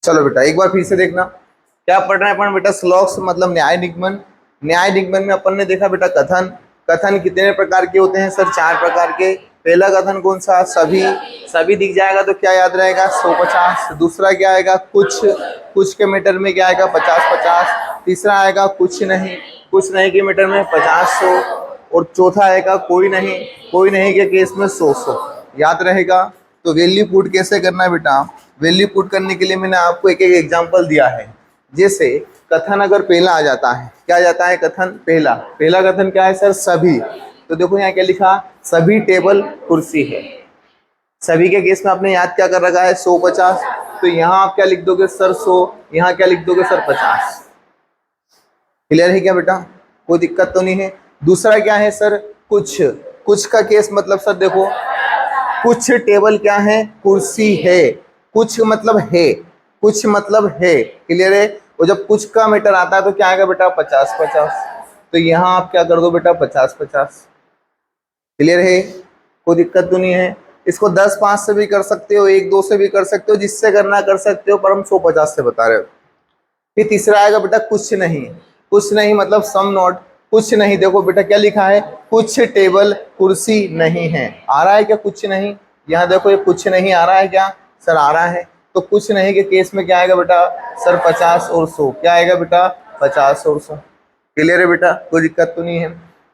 चलो बेटा एक बार फिर से देखना क्या पढ़ रहे हैं अपन बेटा। श्लोक मतलब न्याय निगमन। न्याय निगमन में अपन ने देखा बेटा कथन। कथन कितने प्रकार के होते हैं सर? 4 प्रकार के। पहला कथन कौन सा? सभी। सभी दिख जाएगा तो क्या याद रहेगा? 150। दूसरा क्या आएगा? कुछ। कुछ के मीटर में क्या आएगा? 50-50। तीसरा आएगा कुछ नहीं। कुछ नहीं के मीटर में 50-100। और चौथा आएगा कोई नहीं। कोई नहीं के केस में 100-100। याद रहेगा। तो वैल्यू पुट कैसे करना है बेटा? वैल्यू पुट करने के लिए मैंने आपको एक एक एग्जांपल दिया है। जैसे कथन अगर पहला आ जाता है, क्या आ जाता है? कथन पहला। पहला कथन क्या है सर? सभी। तो देखो यहाँ क्या लिखा? सभी टेबल कुर्सी है। सभी के केस में आपने याद क्या कर रखा है? 150। तो यहाँ आप क्या लिख दोगे सर? 100। यहाँ क्या लिख दोगे सर? 50। क्लियर है क्या बेटा? कोई दिक्कत तो नहीं है। दूसरा क्या है सर? कुछ। कुछ का केस मतलब सर देखो, कुछ टेबल क्या है? कुर्सी है। कुछ मतलब है। कुछ मतलब है। क्लियर है? और जब कुछ का मीटर आता है तो क्या आएगा बेटा? 50-50। तो यहाँ आप क्या कर दो बेटा? 50-50। क्लियर है? कोई दिक्कत तो नहीं है। इसको 10-5 से भी कर सकते हो, 1-2 से भी कर सकते हो, जिससे करना कर सकते हो, पर हम 150 से बता रहे हो। फिर तीसरा आएगा बेटा कुछ नहीं। कुछ नहीं मतलब सम नॉट। कुछ नहीं देखो बेटा क्या लिखा है? कुछ टेबल कुर्सी नहीं है। आ रहा है क्या कुछ नहीं? यहाँ देखो ये कुछ नहीं आ रहा है क्या सर? आ रहा है। तो कुछ नहीं के केस में क्या आएगा बेटा सर? 50 और 100। क्या आएगा बेटा? 50 और 100। क्लियर है बेटा? कोई दिक्कत तो नहीं है।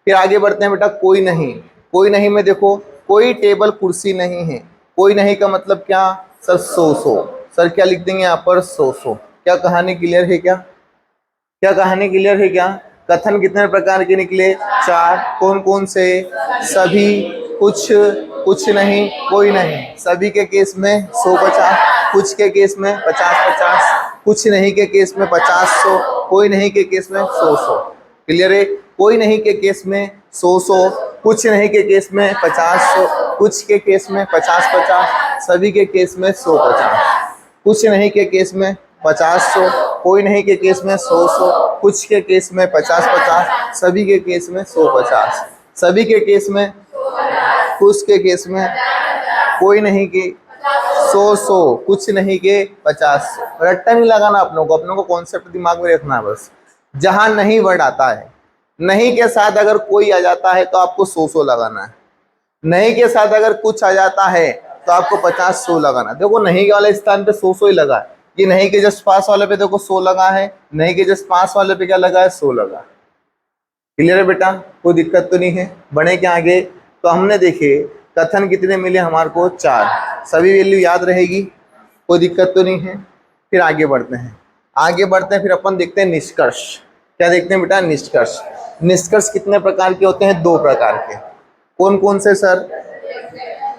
फिर आगे बढ़ते हैं बेटा कोई नहीं। कोई नहीं में देखो कोई टेबल कुर्सी नहीं है। कोई नहीं का मतलब क्या सर? 100-100। सर क्या लिख देंगे यहाँ पर? 100-100। क्या कहानी क्लियर है क्या? क्या कहानी क्लियर है क्या? कथन कितने प्रकार के निकले? 4। कौन कौन से? सभी, कुछ, कुछ नहीं, कोई नहीं। सभी के केस में 100-50। कुछ के केस में 50-50। कुछ नहीं के केस में 50-100। कोई नहीं के केस में 100-100। क्लियर है? कोई नहीं के केस में 100-100। कुछ नहीं के केस में 50-100। कुछ के केस में 50-50। सभी के केस में 100-50। कुछ नहीं के केस में 50-100। कोई नहीं के केस में 100-100। कुछ के केस में 50-50। सभी के केस में 100-50। सभी के केस में, कुछ के केस में, कोई नहीं के 100-100। कुछ नहीं के 50। रट्टा नहीं लगाना अपनों को, अपनों को कॉन्सेप्ट दिमाग में रखना है बस। जहां नहीं वर्ड आता है, नहीं के साथ अगर कोई आ जाता है तो आपको 100-100 लगाना है। नहीं के साथ अगर कुछ आ जाता है तो आपको 50-100 लगाना। देखो नहीं के वाले स्थान पे 100-100 ही लगा है। ये नहीं के जस्ट पास वाले पे देखो 100 लगा है। नहीं के जस्ट पास वाले पे क्या लगा है? 100 लगा। क्लियर है बेटा? कोई दिक्कत तो नहीं है। बढ़े क्या आगे? तो हमने देखे कथन कितने मिले हमारे को? 4। सभी वैल्यू याद रहेगी, कोई दिक्कत तो नहीं है। फिर आगे बढ़ते हैं। आगे बढ़ते हैं फिर अपन देखते हैं निष्कर्ष। क्या देखते हैं बेटा? निष्कर्ष। निष्कर्ष कितने प्रकार के होते हैं? 2 प्रकार के। कौन कौन से सर?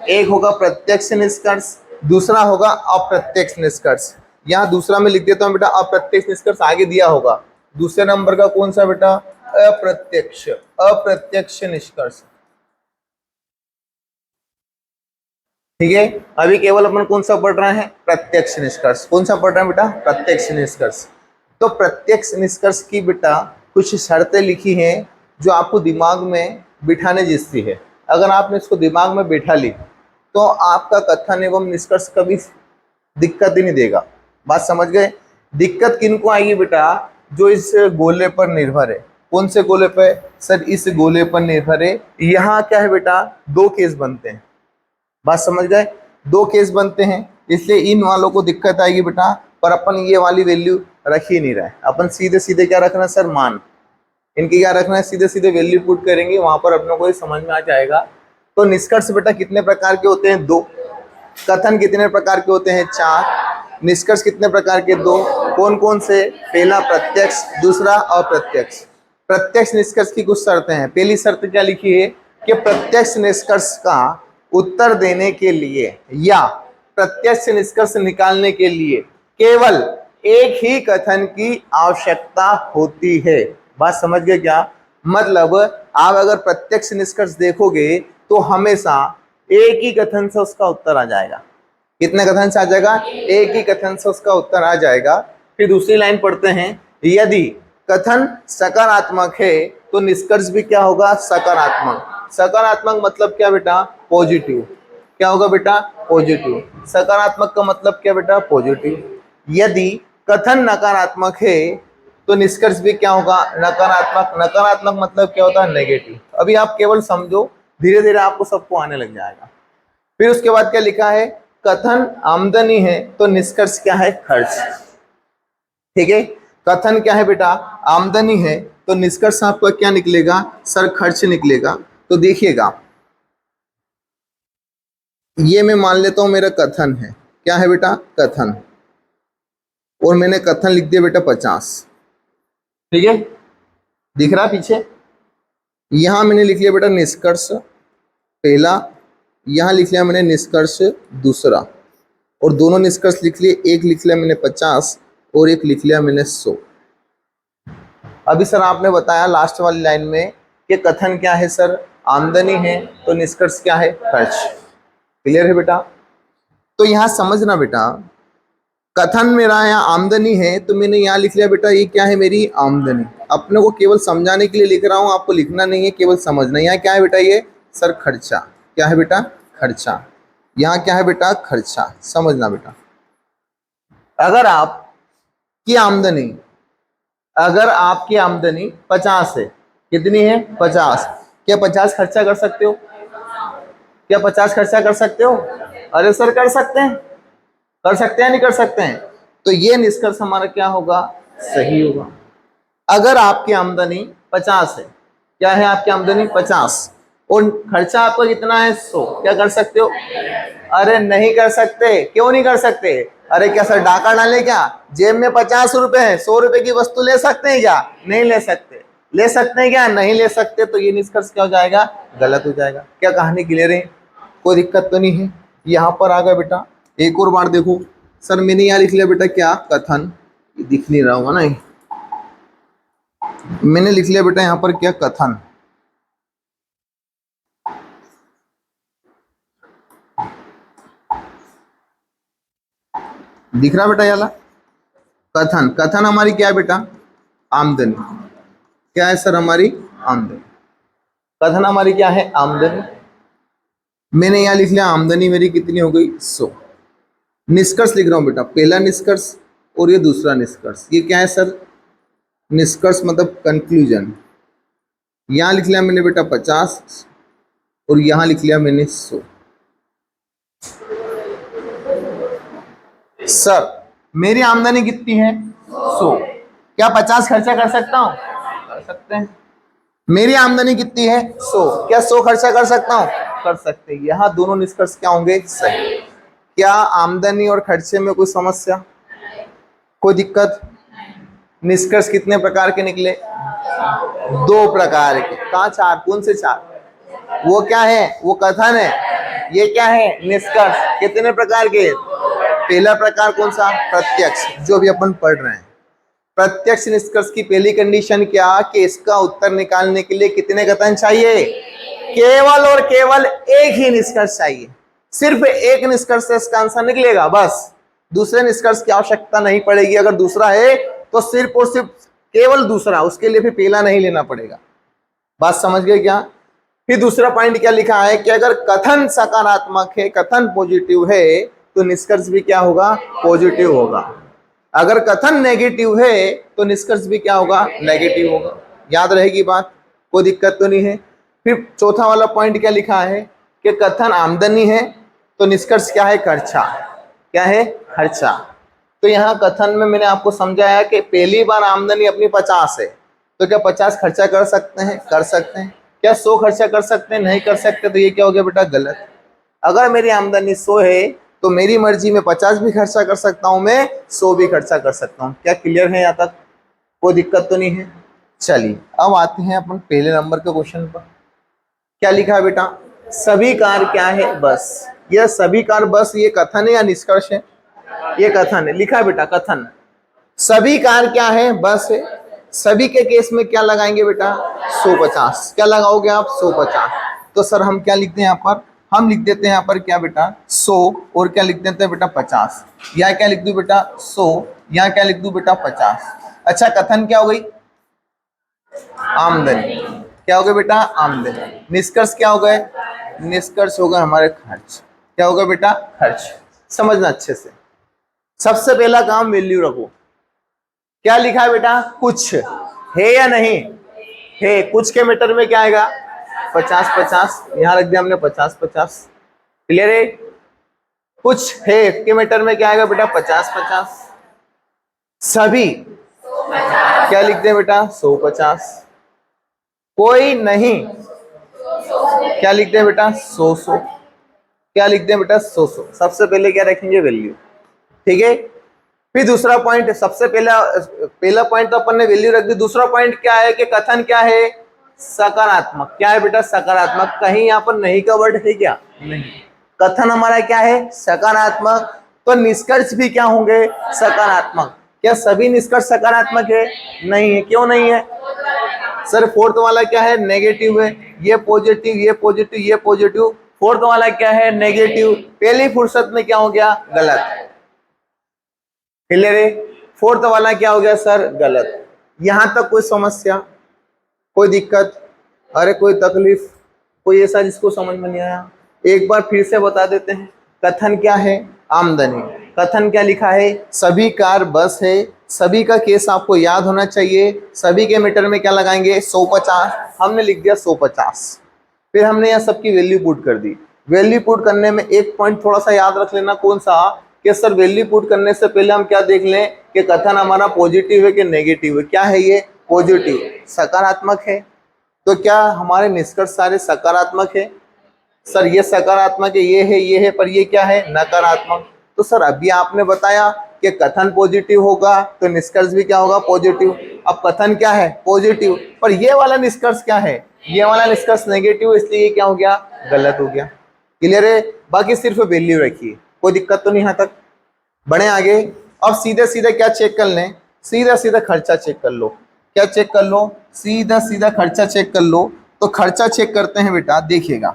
एक होगा प्रत्यक्ष निष्कर्ष, दूसरा होगा अप्रत्यक्ष निष्कर्ष। यहाँ दूसरा में लिख देता हूँ बेटा अप्रत्यक्ष निष्कर्ष, आगे दिया होगा। दूसरे नंबर का कौन सा बेटा? अप्रत्यक्ष। अप्रत्यक्ष निष्कर्ष। ठीक है, अभी केवल अपन कौन सा पढ़ रहे हैं? प्रत्यक्ष निष्कर्ष। कौन सा पढ़ रहे हैं बेटा? प्रत्यक्ष निष्कर्ष। तो प्रत्यक्ष निष्कर्ष की बेटा कुछ शर्तें लिखी हैं जो आपको दिमाग में बिठाने जैसी है। अगर आपने इसको दिमाग में बैठा ली तो आपका कथन एवं निष्कर्ष कभी दिक्कत ही नहीं देगा। बात समझ गए? दिक्कत किनको आएगी बेटा? जो इस गोले पर निर्भर है। कौन से गोले पर सर? इस गोले पर निर्भर है। यहाँ क्या है बेटा? 2 केस बनते हैं। बात समझ गए? 2 केस बनते हैं, इसलिए इन वालों को दिक्कत आएगी बेटा। पर अपन ये वाली वैल्यू रख ही नहीं रहे, अपन सीधे सीधे क्या रखना है सर? मान। इनकी क्या रखना है? सीधे सीधे वैल्यू पुट करेंगे, वहां पर अपनों को समझ में आ जाएगा। तो निष्कर्ष बेटा कितने प्रकार के होते हैं? 2। कथन कितने प्रकार के होते हैं? 4। निष्कर्ष कितने प्रकार के? 2। कौन कौन से? पहला प्रत्यक्ष, दूसरा अप्रत्यक्ष। प्रत्यक्ष निष्कर्ष की कुछ शर्तें हैं। पहली शर्त क्या लिखी है कि प्रत्यक्ष निष्कर्ष का उत्तर देने के लिए या प्रत्यक्ष निष्कर्ष निकालने के लिए केवल एक ही कथन की आवश्यकता होती है। बात समझ गए क्या? मतलब आप अगर प्रत्यक्ष निष्कर्ष देखोगे तो हमेशा एक ही कथन से उसका उत्तर आ जाएगा। कितने कथन से आ जाएगा? एक ही कथन से उसका उत्तर आ जाएगा। फिर दूसरी लाइन पढ़ते हैं, यदि कथन सकारात्मक है तो निष्कर्ष भी क्या होगा? सकारात्मक। सकारात्मक मतलब क्या बेटा? पॉजिटिव। क्या होगा बेटा? पॉजिटिव। सकारात्मक का मतलब क्या बेटा? पॉजिटिव। यदि कथन नकारात्मक है तो निष्कर्ष भी क्या होगा, नकारात्मक। नकारात्मक मतलब क्या होता है, नेगेटिव। अभी आप केवल समझो, धीरे धीरे आपको सबको आने लग जाएगा। फिर उसके बाद क्या लिखा है, कथन आमदनी है तो निष्कर्ष क्या है, खर्च। ठीक है, कथन क्या है बेटा, आमदनी है, तो निष्कर्ष आपका क्या निकलेगा सर, खर्च निकलेगा। तो देखिएगा, ये मैं मान लेता हूं मेरा कथन है, क्या है बेटा, कथन, और मैंने कथन लिख दिया बेटा 50। ठीक है, दिख रहा पीछे, यहां मैंने लिख लिया बेटा निष्कर्ष पहला, यहां लिख लिया मैंने निष्कर्ष दूसरा, और दोनों निष्कर्ष लिख लिए, एक लिख लिया मैंने 50 और एक लिख लिया मैंने 100। अभी सर आपने बताया लास्ट वाली लाइन में कि कथन क्या है सर, आमदनी है, तो निष्कर्ष क्या है, खर्च। क्लियर है बेटा। तो यहां समझना बेटा, कथन मेरा यहाँ आमदनी है, तो मैंने यहाँ लिख लिया बेटा ये क्या है, मेरी आमदनी। अपने को केवल समझाने के लिए लिख रहा हूं, आपको लिखना नहीं है, केवल समझना। यहाँ क्या है बेटा, ये सर खर्चा, क्या है बेटा, खर्चा। यहाँ क्या है बेटा, खर्चा, समझना बेटा। अगर आपकी आमदनी, अगर आपकी आमदनी 50 है, कितनी है, 50, क्या 50 खर्चा कर सकते हो, क्या 50 खर्चा कर सकते हो? अरे सर कर सकते हैं, कर सकते हैं, नहीं कर सकते हैं? तो ये निष्कर्ष हमारा क्या होगा, सही होगा। अगर आपकी आमदनी 50 है, क्या है आपकी आमदनी 50, और खर्चा आपका कितना है 100, क्या कर सकते हो? अरे नहीं कर सकते। क्यों नहीं कर सकते? अरे क्या सर डाका डाले क्या, जेब में 50 रुपए है, 100 रुपए की वस्तु ले सकते हैं क्या? नहीं ले सकते। ले सकते हैं क्या? नहीं ले सकते। तो ये निष्कर्ष क्या हो जाएगा, गलत हो जाएगा। क्या कहानी क्लियर है? कोई दिक्कत तो नहीं है? यहाँ पर आ गया बेटा, एक और बार देखो सर, मैंने यहाँ लिख लिया बेटा क्या, कथन, दिख नहीं रहा होगा ना, मैंने लिख लिया बेटा यहाँ पर क्या, कथन। दिख रहा बेटा याला, कथन। कथन हमारी क्या है बेटा, आमदनी। क्या है सर, हमारी आमदनी। कथन हमारी क्या है, आमदनी। मैंने यहाँ लिख लिया आमदनी मेरी कितनी हो गई, 100। निष्कर्ष लिख रहा हूँ बेटा, पहला निष्कर्ष और ये दूसरा निष्कर्ष। ये क्या है सर, निष्कर्ष मतलब कंक्लूजन। यहाँ लिख लिया मैंने बेटा 50 और यहाँ लिख लिया मैंने 100। सर मेरी आमदनी कितनी है, 100, क्या 50 खर्चा कर सकता हूँ? कर सकते हैं। मेरी आमदनी कितनी है, 100, क्या 100 खर्चा कर सकता हूँ? कर सकते हैं। यहाँ दोनों निष्कर्ष क्या होंगे, सही। क्या आमदनी और खर्चे में कोई समस्या, कोई दिक्कत? निष्कर्ष कितने प्रकार के निकले, 2 प्रकार के। कहाँ 4, कौन से 4? वो क्या है, वो कथन है, ये क्या है, निष्कर्ष। कितने प्रकार के? पहला प्रकार कौन सा, प्रत्यक्ष, जो भी अपन पढ़ रहे हैं। प्रत्यक्ष निष्कर्ष की पहली कंडीशन क्या, कि इसका उत्तर निकालने के लिए कितने कथन चाहिए, केवल और केवल एक ही निष्कर्ष चाहिए। सिर्फ एक निष्कर्ष से इसका आंसर निकलेगा, बस। दूसरे निष्कर्ष की आवश्यकता नहीं पड़ेगी। अगर दूसरा है तो सिर्फ और सिर्फ केवल दूसरा, उसके लिए फिर पहला नहीं लेना पड़ेगा। बात समझ गए क्या? फिर दूसरा पॉइंट क्या लिखा है, कि अगर कथन सकारात्मक है, कथन पॉजिटिव है, तो निष्कर्ष भी क्या होगा, पॉजिटिव होगा। अगर कथन नेगेटिव है तो निष्कर्ष भी क्या होगा, नेगेटिव होगा। याद रहेगी बात, कोई दिक्कत तो नहीं है? फिर चौथा वाला पॉइंट क्या लिखा है, कि कथन आमदनी है तो निष्कर्ष क्या है, खर्चा। क्या है, खर्चा। तो यहाँ कथन में मैंने आपको समझाया कि पहली बार आमदनी अपनी 50 है, तो क्या 50 खर्चा कर सकते हैं? कर सकते हैं। क्या 100 खर्चा कर सकते हैं? नहीं कर सकते। तो ये क्या हो गया बेटा, गलत। अगर मेरी आमदनी 100 है तो मेरी मर्जी में 50 भी खर्चा कर सकता हूं, मैं 100 भी खर्चा कर सकता हूं। क्या क्लियर है यहाँ तक? कोई दिक्कत तो नहीं है? चलिए अब आते हैं अपन पहले नंबर के क्वेश्चन पर। क्या लिखा है बेटा, सभी कार क्या है, बस। यह सभी कार बस, ये कथन है या निष्कर्ष है? ये कथन है। लिखा है बेटा कथन। सभी कार क्या है, बस है। सभी के केस में क्या लगाएंगे बेटा, 150। क्या लगाओगे आप, 150। तो सर हम क्या लिखते हैं यहाँ पर, हम लिख देते हैं यहाँ पर क्या बेटा, 100, और क्या लिख देते हैं बेटा, 50। यहाँ क्या लिख दूं बेटा, 100, यहाँ क्या लिख दूं बेटा, 50। अच्छा, कथन क्या हो गई, आमदनी। क्या हो गया बेटा, आमदनी। निष्कर्ष क्या हो गए, निष्कर्ष होगा हमारे खर्च। क्या होगा बेटा, खर्च। समझना अच्छे से। सबसे पहला काम वैल्यू रखो। क्या लिखा है बेटा? कुछ है या नहीं है? कुछ के मीटर में क्या आएगा? 50-50, यहां रख दिया हमने 50-50। क्लियर है? कुछ है के मीटर में क्या आएगा बेटा? 50-50। सभी क्या लिखते हैं बेटा? 100-50। कोई नहीं क्या लिखते हैं बेटा? 100-100। क्या लिखते हैं बेटा? 100-100। सबसे पहले क्या रखेंगे? वैल्यू। ठीक है, फिर दूसरा पॉइंट, सबसे पहला पॉइंट तो अपन ने वैल्यू रख दी। दूसरा पॉइंट क्या है कि कथन क्या है? सकारात्मक। क्या है बेटा? सकारात्मक। कहीं यहाँ पर नहीं का वर्ड है क्या? नहीं। कथन हमारा क्या है? सकारात्मक। तो निष्कर्ष भी क्या होंगे? सकारात्मक। क्या सभी निष्कर्ष सकारात्मक है? नहीं है। क्यों नहीं है सर? फोर्थ वाला क्या है? नेगेटिव है। ये पॉजिटिव, ये पॉजिटिव, ये पॉजिटिव। फोर्थ वाला क्या है? नेगेटिव। पहली फुर्सत में क्या हो गया? गलत। क्लियर है? फोर्थ वाला क्या हो गया सर? गलत। यहां तक कोई समस्या, कोई दिक्कत, अरे कोई तकलीफ, कोई ऐसा जिसको समझ में नहीं आया? एक बार फिर से बता देते हैं। कथन क्या है? आमदनी। कथन क्या लिखा है? सभी कार बस है। सभी का केस आपको याद होना चाहिए। सभी के मीटर में क्या लगाएंगे? 150। हमने लिख दिया 150। फिर हमने यहाँ सबकी वैल्यू पुट कर दी। वैल्यू पुट करने में एक पॉइंट थोड़ा सा याद रख लेना। कौन सा? कि सर वैल्यू पुट करने से पहले हम क्या देख लें कि कथन हमारा पॉजिटिव है कि नेगेटिव है। क्या है ये? पॉजिटिव, सकारात्मक है। तो क्या हमारे निष्कर्ष सारे सकारात्मक है? सर ये सकारात्मक है, ये है, पर ये क्या है? नकारात्मक। तो सर अभी आपने बताया कि कथन पॉजिटिव होगा तो निष्कर्ष भी क्या होगा? पॉजिटिव। अब कथन क्या है? पॉजिटिव, पर ये वाला निष्कर्ष क्या है? ये वाला निष्कर्ष नेगेटिव, इसलिए ये क्या हो गया? गलत हो गया। क्लियर है? बाकी सिर्फ वैल्यू रखिए, कोई दिक्कत तो नहीं यहाँ तक। बढ़े आगे। अब सीधे सीधे क्या चेक कर लें? सीधा सीधा खर्चा चेक कर लो। क्या चेक कर लो? सीधा सीधा खर्चा चेक कर लो। तो खर्चा चेक करते हैं बेटा, देखिएगा।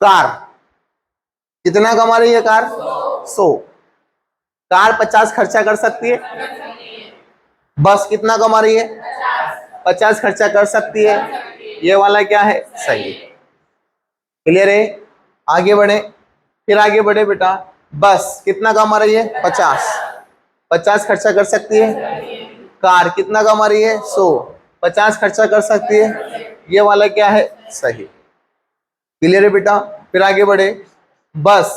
कार कितना कमा रही है? कार 100। कार 50 खर्चा कर सकती है? बस कितना कमा रही है? 50 खर्चा कर सकती है। ये वाला क्या है? सही। क्लियर है? आगे बढ़े, फिर आगे बढ़े बेटा। बस कितना कमा रही है? 50। 50 खर्चा कर सकती है। कार कितना कमा रही है? 100। 50 खर्चा कर सकती है। ये वाला क्या है? सही। क्लियर है बेटा? फिर आगे बढ़े। बस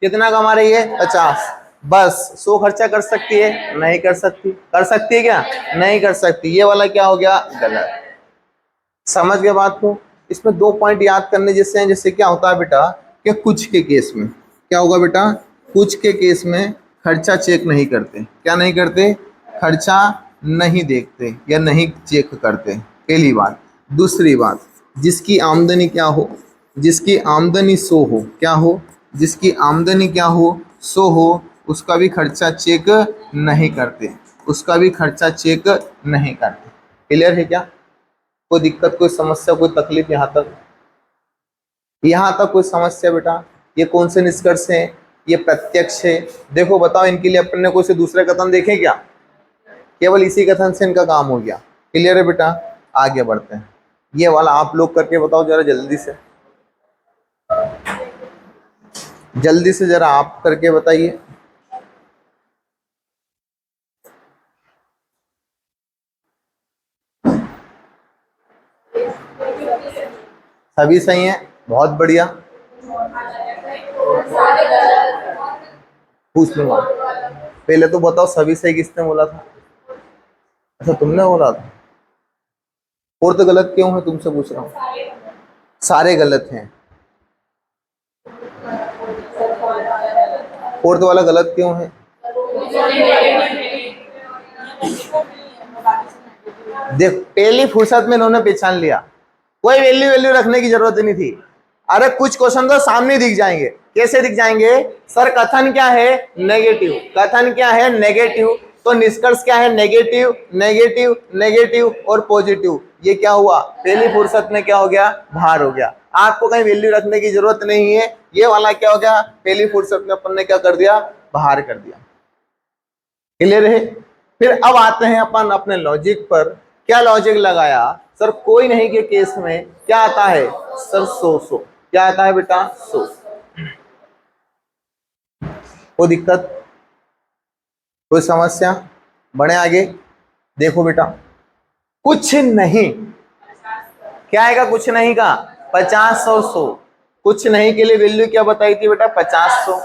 कितना कमा रही है? 50। बस 100 खर्चा कर सकती है? नहीं कर सकती। कर सकती है क्या? नहीं कर सकती। ये वाला क्या हो गया? गलत। समझ गए बात को? इसमें दो पॉइंट याद करने जैसे हैं। जैसे क्या होता है बेटा कि कुछ के केस में क्या होगा बेटा? कुछ के केस में खर्चा चेक नहीं करते। क्या नहीं करते? खर्चा नहीं देखते या नहीं चेक करते। पहली बात। दूसरी बात, जिसकी आमदनी क्या हो? जिसकी आमदनी 100 हो, क्या हो? जिसकी आमदनी क्या हो? 100 हो, उसका भी खर्चा चेक नहीं करते। उसका भी खर्चा चेक नहीं करते। क्लियर है क्या? कोई दिक्कत, कोई समस्या, कोई तकलीफ यहाँ तक? यहाँ तक कोई समस्या बेटा? ये कौन से निष्कर्ष हैं? ये प्रत्यक्ष है। देखो बताओ, इनके लिए अपन ने कोई से दूसरे कथन देखे क्या? केवल इसी कथन से इनका काम हो गया। क्लियर है बेटा? आगे बढ़ते हैं। ये वाला आप लोग करके बताओ जरा जल्दी से, जल्दी से जरा आप करके बताइए। सभी सही है? बहुत बढ़िया। पूछ लूंगा। पहले तो बताओ सभी सही किसने बोला था? अच्छा तुमने बोला था। और तो गलत क्यों है तुमसे पूछ रहा हूँ? सारे गलत हैं। फोर्थ वाला गलत क्यों है? देख पहली फुर्सत में इन्होंने पहचान लिया। कोई वैल्यू वैल्यू रखने की जरूरत नहीं थी। अरे कुछ क्वेश्चन तो सामने दिख जाएंगे। कैसे दिख जाएंगे? सर कथन क्या है? नेगेटिव। कथन क्या है? नेगेटिव। तो निष्कर्ष क्या है? नेगेटिव, नेगेटिव, नेगेटिव और पॉजिटिव। ये क्या हुआ? पहली फुर्सत में क्या हो गया? बाहर हो गया। आपको कहीं वैल्यू रखने की जरूरत नहीं है। ये वाला क्या हो गया? पहली फुर्सत में अपन ने क्या कर दिया? बाहर कर दिया। क्लियर है? फिर अब आते हैं अपन अपने लॉजिक पर। क्या लॉजिक लगाया? सर कोई नहीं के केस में क्या आता है? सर 100। क्या आता है बेटा? 100। कोई दिक्कत, कोई समस्या? बढ़े आगे। देखो बेटा, कुछ नहीं, क्या आएगा कुछ नहीं का? 50 और 100। कुछ नहीं के लिए वैल्यू क्या बताई थी बेटा? 50 100।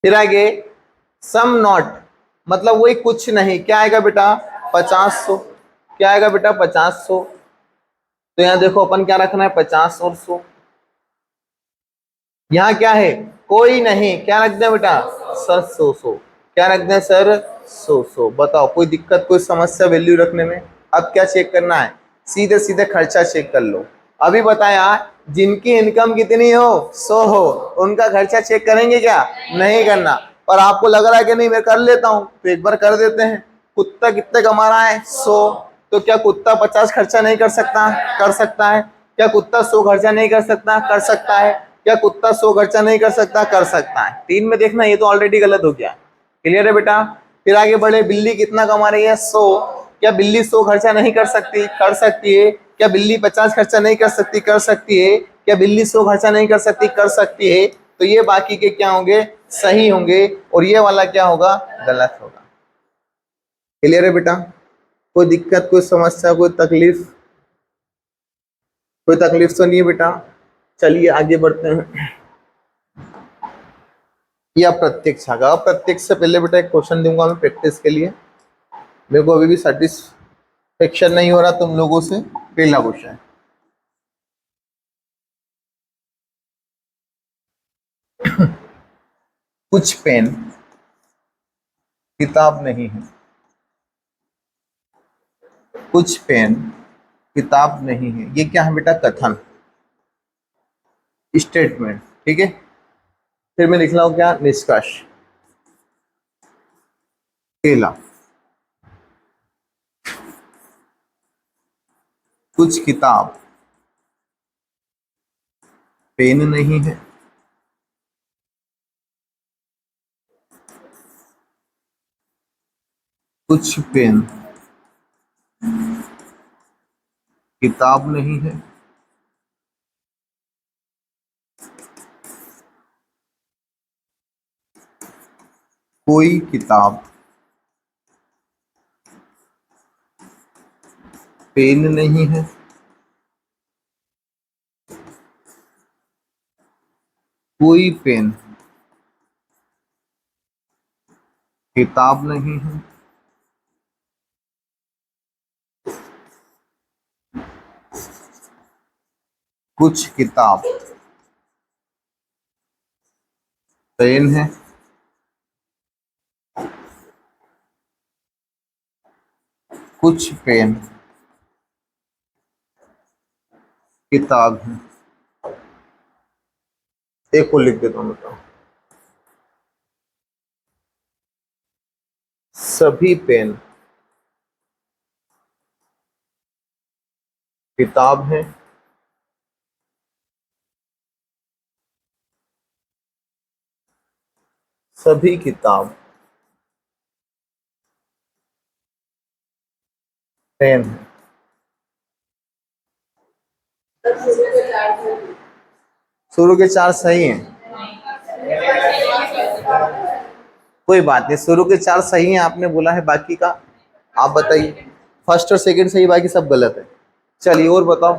फिर आगे सम नॉट, मतलब वही कुछ नहीं, क्या आएगा बेटा? 50 100। क्या आएगा बेटा? 50 100। तो यहाँ देखो अपन क्या रखना है? 50 और 100। यहाँ क्या है? कोई नहीं, क्या रख दें बेटा? सर 100 क्या रख दें सर? 100 बताओ, कोई दिक्कत, कोई समस्या वैल्यू रखने में? अब क्या चेक करना है? सीधे सीधे खर्चा चेक कर लो। अभी बताया जिनकी इनकम कितनी हो? 100 हो, उनका खर्चा चेक करेंगे क्या? नहीं करना। और आपको लग रहा है कि नहीं मैं कर लेता हूं, तो एक बार कर देते हैं। कुत्ता कितने कमा रहा है? 100। तो क्या कुत्ता 50 खर्चा नहीं कर सकता? कर सकता है। क्या कुत्ता 100 खर्चा नहीं कर सकता? कर सकता है। क्या कुत्ता 100 खर्चा नहीं कर सकता? कर सकता है। 3 में देखना, ये तो ऑलरेडी गलत हो गया। क्लियर है बेटा? फिर आगे बढ़े, बिल्ली कितना कमा रही है? 100। क्या बिल्ली 100 खर्चा नहीं कर सकती? कर सकती है। क्या बिल्ली 50 खर्चा नहीं कर सकती? कर सकती है। क्या बिल्ली 100 खर्चा नहीं कर सकती? कर सकती है। तो ये बाकी के क्या होंगे? सही होंगे, और ये वाला क्या होगा? गलत होगा। क्लियर है बेटा? कोई दिक्कत, कोई समस्या, कोई तकलीफ? कोई तकलीफ तो नहीं है बेटा? चलिए आगे बढ़ते हैं। ये अप्रत्यक्ष आगा। अप्रत्यक्ष से पहले बेटा एक क्वेश्चन दूंगा मैं प्रैक्टिस के लिए। मेरे को अभी भी सेटिस्फेक्शन नहीं हो रहा तुम लोगों से। पहला क्वेश्चन, कुछ पेन किताब नहीं है। कुछ पेन किताब नहीं है, ये क्या है बेटा? कथन, स्टेटमेंट। ठीक है, फिर मैं लिख रहा हूं क्या? निष्कर्ष। पहला, कुछ किताब पेन नहीं है। कुछ पेन किताब नहीं है। कोई किताब पेन नहीं है। कोई पेन किताब नहीं है। कुछ किताब पेन है। कुछ पेन किताब है। एक को लिख देता हूं, बताओ। सभी पेन किताब है। सभी किताब पेन है। शुरू के 4 सही हैं। कोई बात नहीं, शुरू के 4 सही हैं आपने बोला है, बाकी का आप बताइए। फर्स्ट और सेकंड सही, बाकी सब गलत है। चलिए और बताओ।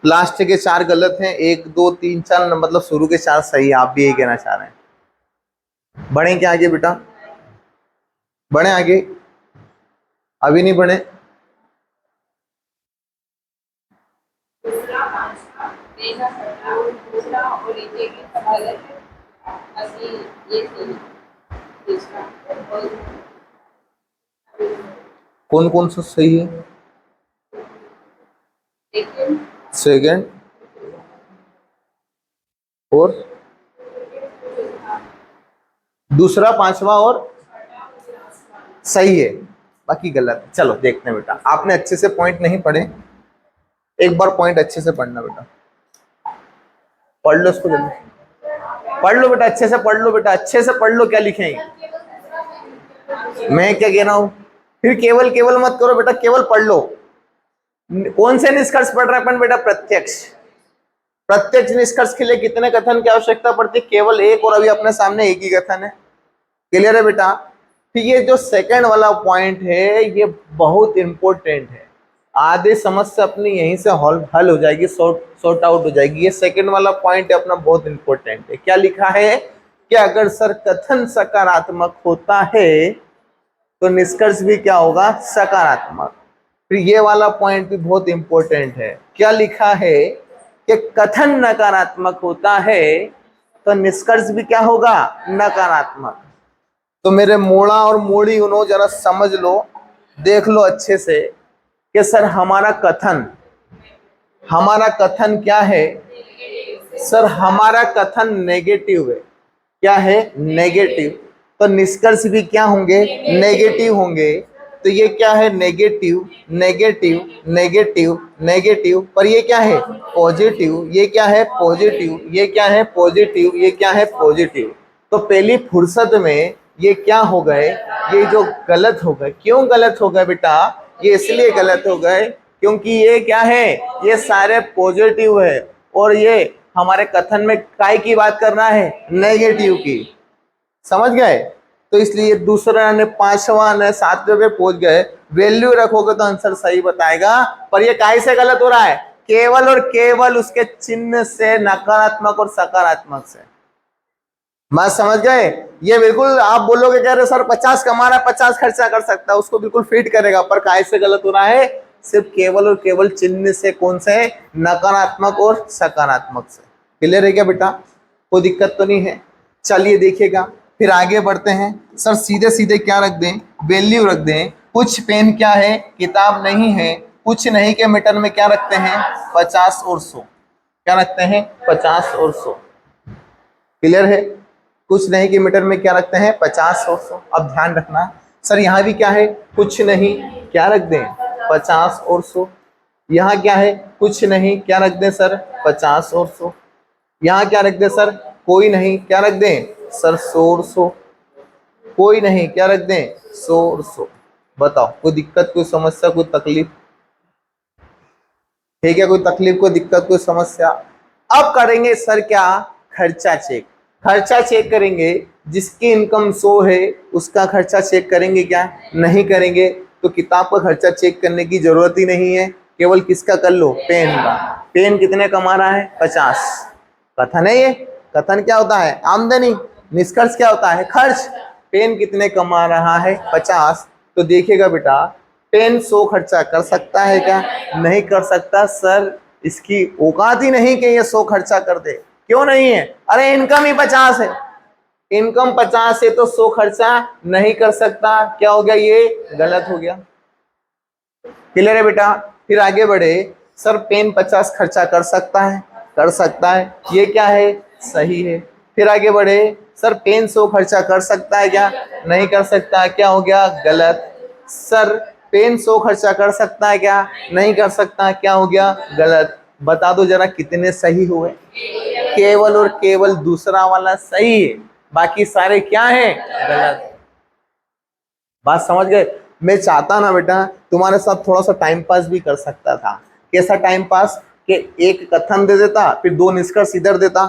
लास्ट के 4 गलत हैं, 1 2 3 4, मतलब शुरू के 4 सही है। आप भी यही कहना चाह रहे हैं। बढ़े क्या आगे बेटा? बढ़े आगे? अभी नहीं बढ़े? कौन कौन सा सही है? सेकंड और दूसरा, पांचवा और सही है, बाकी गलत। चलो देखते हैं बेटा, आपने अच्छे से पॉइंट नहीं पढ़े, एक बार पॉइंट अच्छे से पढ़ना बेटा। पढ़ लो इसको जल्दी, पढ़ लो बेटा, अच्छे से पढ़ लो बेटा, अच्छे से पढ़ लो क्या लिखे हैं। मैं क्या कह रहा हूं? फिर केवल केवल मत करो बेटा, केवल पढ़ लो। कौन से निष्कर्ष पढ़ रहे हैं अपन बेटा? प्रत्यक्ष। प्रत्यक्ष निष्कर्ष के लिए कितने कथन की आवश्यकता पड़ती है? केवल एक, और अभी अपने सामने एक ही कथन है। क्लियर है बेटा? फिर ये जो सेकंड वाला पॉइंट है ये बहुत इंपॉर्टेंट है, आधे समस्या अपनी यहीं से हल हो जाएगी, सॉर्ट आउट हो जाएगी। ये सेकंड वाला पॉइंट अपना बहुत इंपॉर्टेंट है। क्या लिखा है कि अगर सर कथन सकारात्मक होता है तो निष्कर्ष भी क्या होगा? सकारात्मक। फिर ये वाला पॉइंट भी बहुत इंपॉर्टेंट है। क्या लिखा है कि कथन नकारात्मक होता है तो निष्कर्ष भी क्या होगा? नकारात्मक। तो मेरे मोड़ा और मोड़ी उन्हों जरा समझ लो, देख लो अच्छे से कि सर हमारा कथन क्या है? सर हमारा कथन नेगेटिव है। क्या है? नेगेटिव। तो निष्कर्ष भी क्या होंगे? नेगेटिव होंगे। तो ये क्या है? Negative negative negative negative. पर ये क्या है? पॉजिटिव। ये क्या है? पॉजिटिव। ये क्या है? पॉजिटिव। ये क्या है? पॉजिटिव। तो पहली फुर्सत में ये क्या हो गए? ये जो गलत हो गए। क्यों गलत हो गए बेटा? ये इसलिए गलत हो गए क्योंकि ये क्या है? ये सारे पॉजिटिव है, और ये हमारे कथन में काय की बात करना है? नेगेटिव की। समझ गए? तो इसलिए दूसरा ने, पांचवा ने, सातवें पे पहुंच गए। वैल्यू रखोगे तो आंसर सही बताएगा, पर ये काय से गलत हो रहा है? केवल और केवल उसके चिन्ह से, नकारात्मक और सकारात्मक से। बात समझ गए? ये बिल्कुल आप बोलोगे कह रहे सर 50 कमा रहा है, 50 खर्चा कर सकता है, उसको बिल्कुल फिट करेगा, पर काय से गलत हो रहा है? सिर्फ केवल और केवल चिन्ह से। कौन से? नकारात्मक और सकारात्मक से। क्लियर है क्या बेटा? कोई दिक्कत तो नहीं है? चलिए देखिएगा, फिर आगे बढ़ते हैं। सर सीधे सीधे क्या रख दें? वैल्यू रख दें। कुछ पेन क्या है? किताब नहीं है। कुछ नहीं के मीटर में क्या रखते हैं? 50 और 100। क्या रखते हैं? 50 और 100। क्लियर है? कुछ नहीं के मीटर में क्या रखते हैं? 50 और 100। अब ध्यान रखना सर, यहाँ भी क्या है? कुछ नहीं, क्या रख दें? 50 और 100। यहाँ क्या है? कुछ नहीं, क्या रख दें सर? 50 और 100। यहाँ क्या रख दें सर? कोई नहीं, क्या रख दें सर? 100 और 100। कोई नहीं, क्या रख दें? 100 और 100। बताओ, कोई दिक्कत, कोई समस्या, कोई तकलीफ है क्या? कोई तकलीफ, कोई दिक्कत, कोई समस्या? अब करेंगे सर क्या? खर्चा चेक। खर्चा चेक करेंगे। जिसकी इनकम 100 है उसका खर्चा चेक करेंगे क्या? नहीं करेंगे। तो किताब का खर्चा चेक करने की जरूरत ही नहीं है, केवल किसका कर लो? पेन का। पेन कितने कमा रहा है? 50। कथन है ये। कथन क्या होता है? आमदनी। निष्कर्ष क्या होता है? खर्च। पेन कितने कमा रहा है? 50। तो देखिएगा बेटा, पेन 100 खर्चा कर सकता है क्या? नहीं कर सकता सर, इसकी औकात ही नहीं कि ये 100 खर्चा कर दे। क्यों नहीं है? अरे इनकम ही 50 है। इनकम 50 है तो 100 खर्चा नहीं कर सकता। क्या हो गया? ये गलत हो गया। क्लियर है बेटा? फिर आगे बढ़े। सर पेन 50 खर्चा कर सकता है? कर सकता है। ये क्या है? सही है। फिर आगे बढ़े। सर पेन 100 खर्चा कर सकता है क्या? नहीं कर सकता। क्या हो गया? गलत। सर पेन 100 खर्चा कर सकता है क्या? नहीं कर सकता। क्या हो गया? गलत। बता दो जरा कितने सही हुए? केवल और केवल दूसरा वाला सही है, बाकी सारे क्या हैं? गलत। बात समझ गए? मैं चाहता ना बेटा तुम्हारे साथ थोड़ा सा टाइम पास भी कर सकता था। कैसा टाइम पास? कि एक कथन दे देता, फिर 2 निष्कर्ष इधर देता,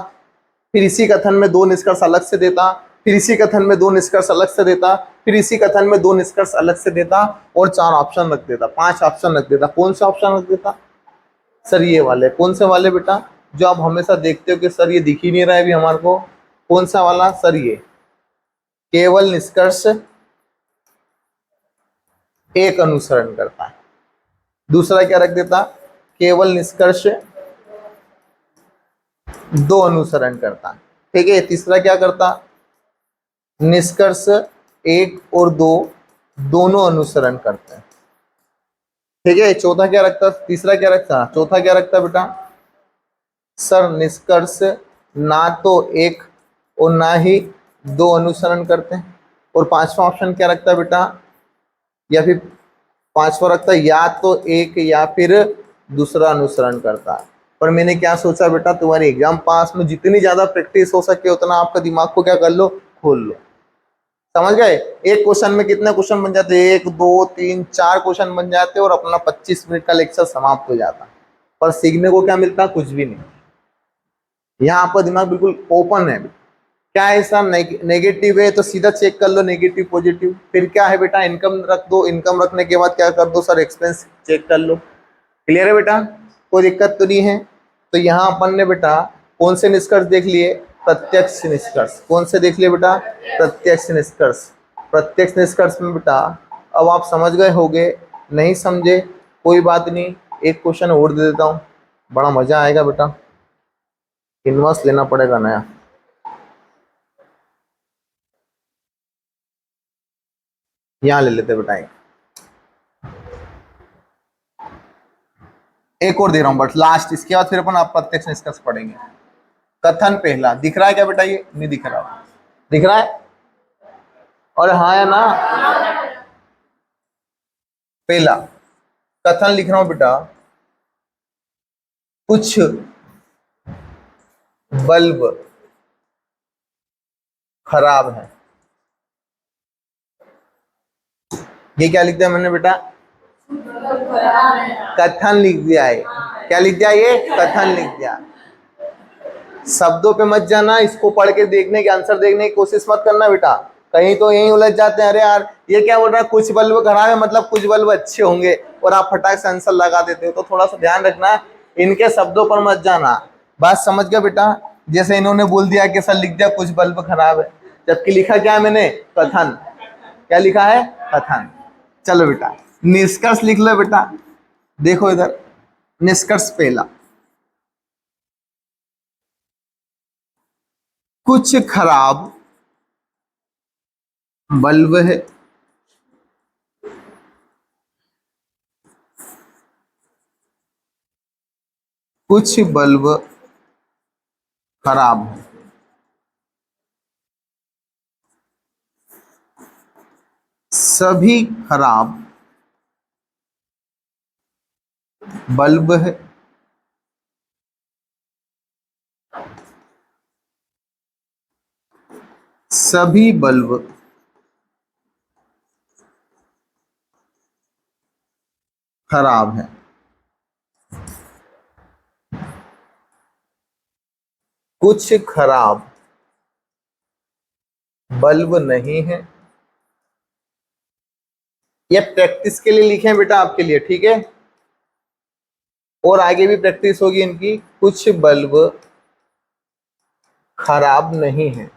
फिर इसी कथन में 2 निष्कर्ष अलग से देता, फिर इसी कथन में 2 निष्कर्ष अलग से देता, फिर इसी कथन में 2 निष्कर्ष अलग से देता, और 4 ऑप्शन रख देता, 5 ऑप्शन रख देता। कौन से ऑप्शन रख देता? सर ये वाले। कौन से वाले बेटा? जो आप हमेशा देखते हो कि सर ये दिख ही नहीं रहा है अभी हमारे को। कौन सा वाला? सर ये केवल निष्कर्ष एक अनुसरण करता है। दूसरा क्या रख देता? केवल निष्कर्ष 2 अनुसरण करता है। ठीक है। तीसरा क्या करता? निष्कर्ष 1 और 2 दोनों अनुसरण करते हैं। ठीक है। चौथा क्या रखता? तीसरा क्या रखता? चौथा क्या रखता बेटा? सर निष्कर्ष ना तो 1 और ना ही 2 अनुसरण करते हैं। और 5वां ऑप्शन क्या रखता बेटा? या फिर 5वां रखता या तो 1 या फिर दूसरा अनुसरण करता है। पर मैंने क्या सोचा बेटा, तुम्हारे एग्जाम पास में जितनी ज्यादा प्रैक्टिस हो सके उतना आपका दिमाग को क्या कर लो? खोल लो। समझ गए? एक क्वेश्चन में कितने क्वेश्चन बन जाते? 1 2 3 4 क्वेश्चन बन जाते और अपना 25 मिनट का लेक्चर समाप्त हो जाता। पर सीखने को क्या मिलता? कुछ भी नहीं। यहाँ आपका दिमाग बिल्कुल ओपन है। क्या है सर, नेगेटिव है तो सीधा चेक कर लो नेगेटिव पॉजिटिव। फिर क्या है बेटा, इनकम रख दो, इनकम रखने के बाद क्या कर दो सर, एक्सपेंस चेक कर लो। क्लियर है बेटा, कोई दिक्कत तो नहीं है। तो यहाँ अपन ने बेटा कौन से निष्कर्ष देख लिए, प्रत्यक्ष निष्कर्ष। कौन से देख लिए बेटा, प्रत्यक्ष निष्कर्ष। प्रत्यक्ष निष्कर्ष में बेटा अब आप समझ गए होगे, नहीं समझे कोई बात नहीं, एक क्वेश्चन और दे देता हूँ, बड़ा मजा आएगा बेटा। इनवर्स लेना पड़ेगा नया। यहाँ ले लेते बेटा, एक और दे रहा हूं बट लास्ट, इसके बाद फिर अपन आप प्रत्यक्ष निष्कर्ष पढ़ेंगे। कथन पहला दिख रहा है क्या बेटा, ये नहीं दिख रहा, दिख रहा है और हाँ या ना। पहला कथन लिख रहा हूं बेटा, कुछ बल्ब खराब है। ये क्या लिख दिया मैंने बेटा, कथन लिख दिया है। क्या लिख दिया, ये कथन लिख दिया। शब्दों पे मत जाना, इसको पढ़ के देखने के आंसर देखने की कोशिश मत करना बेटा, कहीं तो यही उलझ जाते हैं। अरे यार ये क्या बोल रहा है, कुछ बल्ब खराब है मतलब कुछ बल्ब अच्छे होंगे, और आप फटाक से आंसर लगा देते हो। तो थोड़ा सा ध्यान रखना, इनके शब्दों पर मत जाना। बात समझ गया बेटा, जैसे इन्होंने बोल दिया कि सर लिख दिया कुछ बल्ब खराब है, जबकि लिखा क्या है मैंने, कथन। क्या लिखा है, कथन। चलो बेटा निष्कर्ष लिख लो बेटा, देखो इधर निष्कर्ष पहला, कुछ खराब बल्ब है। कुछ बल्ब खराब है। सभी खराब बल्ब है। सभी बल्ब खराब है। कुछ खराब बल्ब नहीं है। ये प्रैक्टिस के लिए लिखे हैं बेटा आपके लिए, ठीक है, और आगे भी प्रैक्टिस होगी इनकी। कुछ बल्ब खराब नहीं है।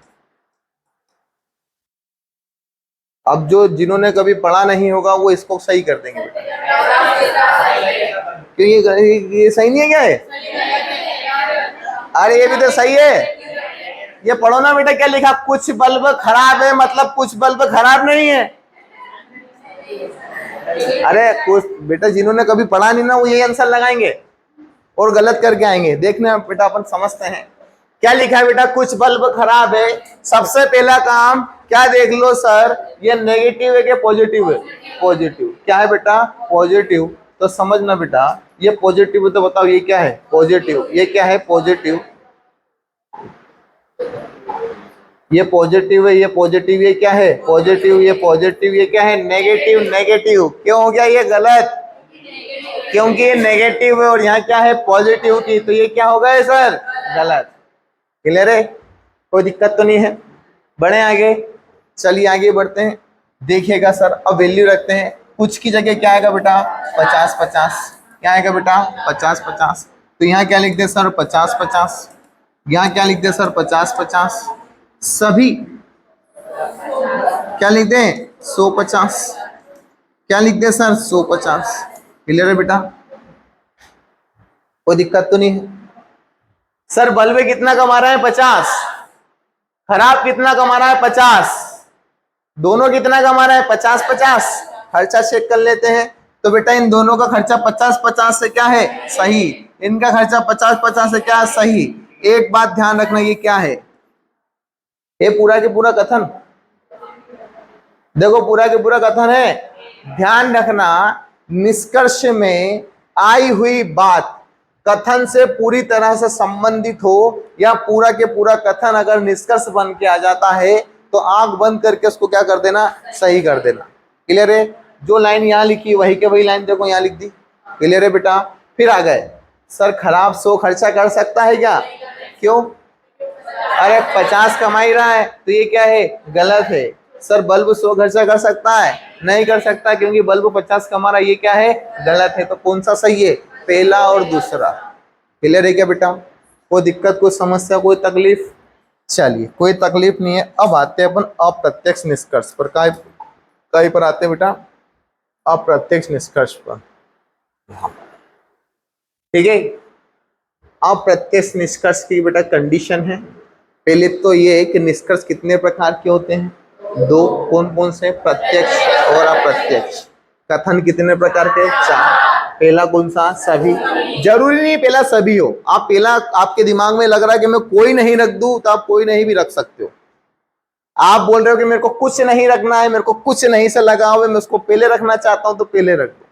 अब जो जिन्होंने कभी पढ़ा नहीं होगा वो इसको सही कर देंगे बेटा, क्यों ये सही नहीं है क्या है, अरे ये भी तो सही है। ये पढ़ो ना बेटा, क्या लिखा, कुछ बल्ब खराब है मतलब कुछ बल्ब खराब नहीं है। अरे कुछ बेटा जिन्होंने कभी पढ़ा नहीं ना वो यही आंसर लगाएंगे और गलत करके आएंगे। देखना बेटा अपन समझते हैं क्या लिखा है बेटा, कुछ बल्ब खराब है। सबसे पहला काम क्या देख लो सर, ये नेगेटिव है कि पॉजिटिव है, पॉजिटिव। क्या है बेटा, पॉजिटिव। तो समझना बेटा ये पॉजिटिव है, तो बताओ ये क्या है, पॉजिटिव। ये क्या है, पॉजिटिव। ये पॉजिटिव है, ये पॉजिटिव। ये क्या है, पॉजिटिव। ये पॉजिटिव। ये क्या है, नेगेटिव। नेगेटिव क्यों हो गया ये गलत, क्योंकि ये नेगेटिव है और यहाँ क्या है, पॉजिटिव की, तो ये क्या हो गया सर, गलत। क्लियर है, कोई दिक्कत तो नहीं है। बढ़े आगे, चलिए आगे बढ़ते हैं। देखिएगा सर अब वैल्यू रखते हैं। कुछ की जगह क्या आएगा बेटा, 50 50। क्या आएगा बेटा, 50 50। तो यहाँ क्या लिख दे सर, 50 50। यहाँ क्या लिख दे सर, 50 50। सभी क्या लिख दे, 150। क्या लिख दे सर, 150। क्लियर है बेटा, कोई दिक्कत तो नहीं है। सर बल्ब कितना कमा रहा है, 50। खराब कितना कमा रहा है, 50। दोनों कितना कमा रहा है, 50 50। खर्चा चेक कर लेते हैं। तो बेटा इन दोनों का खर्चा 50 50 से क्या है, सही। इनका खर्चा 50 50 से क्या है, सही। एक बात ध्यान रखना, ये क्या है, ये पूरा के पूरा कथन, देखो पूरा के पूरा कथन है। ध्यान रखना निष्कर्ष में आई हुई बात कथन से पूरी तरह से संबंधित हो, या पूरा के पूरा कथन अगर निष्कर्ष बन के आ जाता है तो आंख बंद करके उसको क्या कर देना, सही कर देना। क्लियर है, जो लाइन यहाँ लिखी वही के वही लाइन देखो यहाँ लिख दी। क्लियर है बेटा, फिर आ गए सर खराब 100 खर्चा कर सकता है क्या, क्यों? अरे 50 कमा ही रहा है तो ये क्या है? गलत है। सर बल्ब 100 खर्चा कर सकता है? नहीं कर सकता, क्योंकि बल्ब 50 कमा रहा है, ये क्या है? गलत है। तो कौन सा सही है? पहला और दूसरा। क्लियर है क्या बेटा? कोई दिक्कत, कोई समस्या, कोई तकलीफ? चलिए कोई तकलीफ नहीं है। अब आते हैं अपन अप्रत्यक्ष निष्कर्ष पर। कहीं पर आते हैं बेटा? अप्रत्यक्ष निष्कर्ष पर। ठीक है, अप्रत्यक्ष निष्कर्ष की बेटा कंडीशन है। पहले तो ये है कि निष्कर्ष कितने प्रकार के होते हैं? दो। कौन कौन से? प्रत्यक्ष और अप्रत्यक्ष। कथन कितने प्रकार के? 4। पहला कौन सा? सभी। जरूरी नहीं पहला सभी हो, आप पहला, आपके दिमाग में लग रहा है कि मैं कोई नहीं रख दूं, तो आप कोई नहीं भी रख सकते हो। आप बोल रहे हो कि मेरे को कुछ नहीं रखना है, मेरे को कुछ नहीं से लगा हुआ है, मैं उसको पहले रखना चाहता हूं, तो पहले रख दो।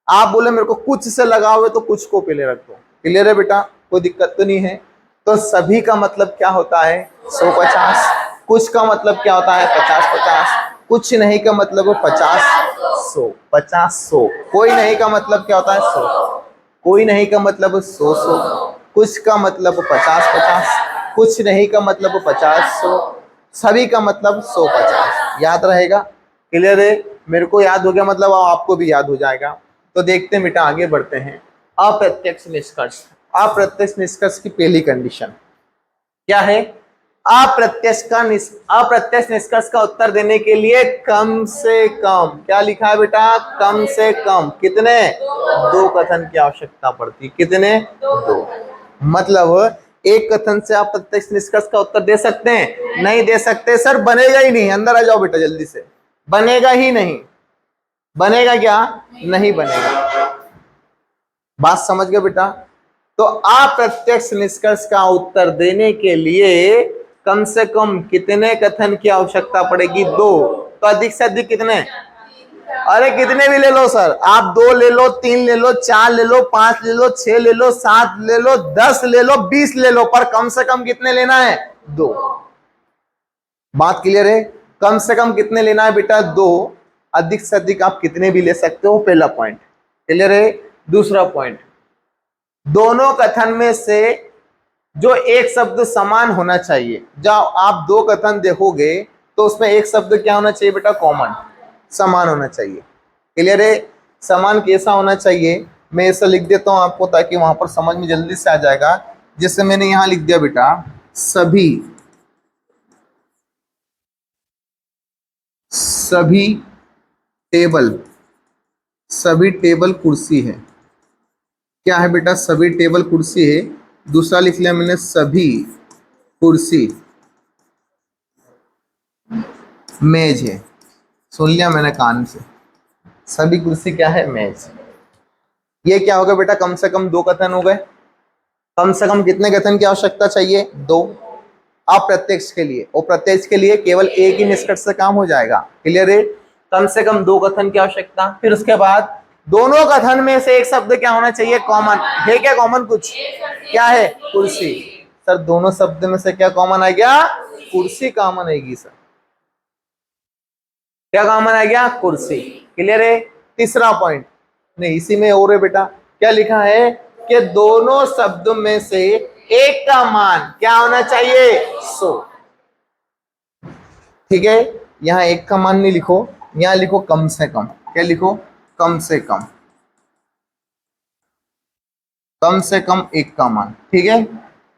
आप बोले मेरे को कुछ से लगा हुआ है, तो कुछ को पहले रख दो। क्लियर है बेटा? कोई दिक्कत तो नहीं है। तो सभी का मतलब क्या होता है? 150। कुछ का मतलब क्या होता है? 50-50। कुछ नहीं का मतलब 50-100। 50-100। कोई नहीं का मतलब क्या होता है? 100। कोई नहीं का मतलब 100-100। कुछ का मतलब 50-50। कुछ नहीं का मतलब 50-100। सभी का मतलब 100-50। याद रहेगा? क्लियर है? मेरे को याद हो गया मतलब आपको भी याद हो जाएगा। तो देखते हैं बेटा, आगे बढ़ते हैं। अप्रत्यक्ष निष्कर्ष। अप्रत्यक्ष निष्कर्ष की पहली कंडीशन क्या है? अप्रत्यक्ष निष्कर्ष का उत्तर देने के लिए कम से कम, क्या लिखा है बेटा? कम से कम कितने? 2 कथन की आवश्यकता पड़ती। कितने? 2। मतलब एक कथन से आप प्रत्यक्ष निष्कर्ष का उत्तर दे सकते हैं? नहीं दे सकते। सर बनेगा ही नहीं। अंदर आ जाओ बेटा जल्दी से। बनेगा ही नहीं। बनेगा क्या? नहीं बनेगा। बात समझ गए बेटा? तो अप्रत्यक्ष निष्कर्ष का उत्तर देने के लिए कम से कम कितने कथन की आवश्यकता पड़ेगी? 2। तो अधिक से अधिक कितने? अरे कितने भी ले लो सर, आप 2 ले लो, 3 ले लो, 4 ले लो, 5 ले लो, 6 ले लो, 7 ले लो, 10 ले लो, 20 ले लो, पर कम से कम कितने लेना है? 2। बात क्लियर है? कम से कम कितने लेना है बेटा? 2। अधिक से अधिक आप कितने भी ले सकते हो। पहला पॉइंट क्लियर है। दूसरा पॉइंट, दोनों कथन में से जो एक शब्द समान होना चाहिए। जब आप 2 कथन देखोगे तो उसमें एक शब्द क्या होना चाहिए बेटा? कॉमन, समान होना चाहिए। क्लियर है? समान कैसा होना चाहिए? मैं ऐसा लिख देता हूं आपको ताकि वहां पर समझ में जल्दी से आ जाएगा। जैसे मैंने यहां लिख दिया बेटा, सभी टेबल कुर्सी है। क्या है बेटा? सभी टेबल कुर्सी है। दूसरा लिख लिया मैंने, सभी कुर्सी मेज है। सुन लिया मैंने कान से, सभी कुर्सी क्या है? मेज। ये क्या होगा बेटा? कम से कम 2 कथन हो गए। कम से कम कितने कथन की आवश्यकता चाहिए? 2। अप्रत्यक्ष के लिए और प्रत्यक्ष के लिए केवल एक ही निष्कर्ष से काम हो जाएगा। क्लियर है? कम से कम 2 कथन की आवश्यकता। फिर उसके बाद दोनों कथन में से एक शब्द क्या होना चाहिए? कॉमन है। क्या कॉमन? कुछ क्या है? कुर्सी। सर दोनों शब्द में से क्या कॉमन आ गया? कुर्सी कॉमन आएगी सर। क्या कॉमन आ गया? कुर्सी। क्लियर है? तीसरा पॉइंट नहीं, इसी में और है बेटा। क्या लिखा है कि दोनों शब्दों में से एक का मान क्या होना चाहिए? 100। ठीक है? यहां एक का मान नहीं लिखो, यहां लिखो कम से कम। क्या लिखो? कम से कम। कम से कम एक का मान। ठीक है?